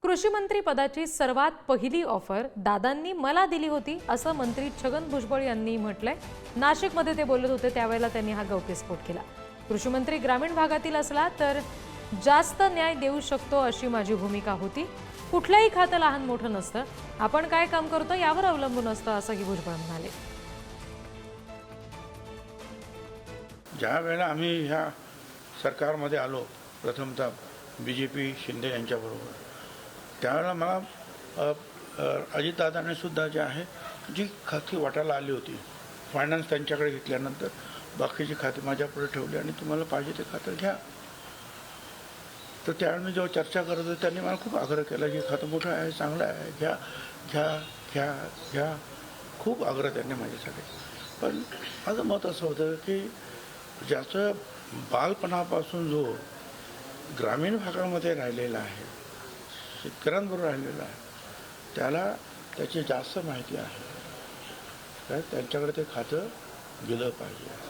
कृषी मंत्री पदाची सर्वात पहिली ऑफर दादांनी मला दिली होती असं मंत्री छगन भुजबळ यांनी म्हटलंय। नाशिकमध्ये ते बोलत होते त्यावेळेला त्यांनी हा गौप्यस्फोट केला। कृषी मंत्री ग्रामीण भागातील असला तर जास्त न्याय देऊ शकतो अशी माझी भूमिका होती। कुठलंही खातं लहान मोठं नसतं, आपण काय काम करतो यावर अवलंबून असतं असंही भुजबळ म्हणाले। ज्या वेळेला आम्ही ह्या सरकारमध्ये आलो प्रथमतः बीजेपी शिंदे यांच्याबरोबर, त्यावेळेला मला अजितदादांनी सुद्धा जे आहे जी खाती वाटायला आली होती, फायनान्स त्यांच्याकडे घेतल्यानंतर बाकीची खाती माझ्यापुढे ठेवली आणि तुम्हाला पाहिजे ते खातं घ्या। तर त्यावेळी मी जेव्हा चर्चा करत होतो त्यांनी मला खूप आग्रह केला की खातं मोठं आहे, चांगलं आहे, घ्या घ्या घ्या घ्या, खूप आग्रह त्यांनी माझ्यासाठी। पण माझं मत असं होतं की ज्याचं बालपणापासून जो ग्रामीण भागामध्ये राहिलेला आहे, शेतकऱ्यांबरोबर राहिलेला आहे, त्याला त्याची जास्त माहिती आहे, तर त्यांच्याकडे ते खातं गेलं पाहिजे।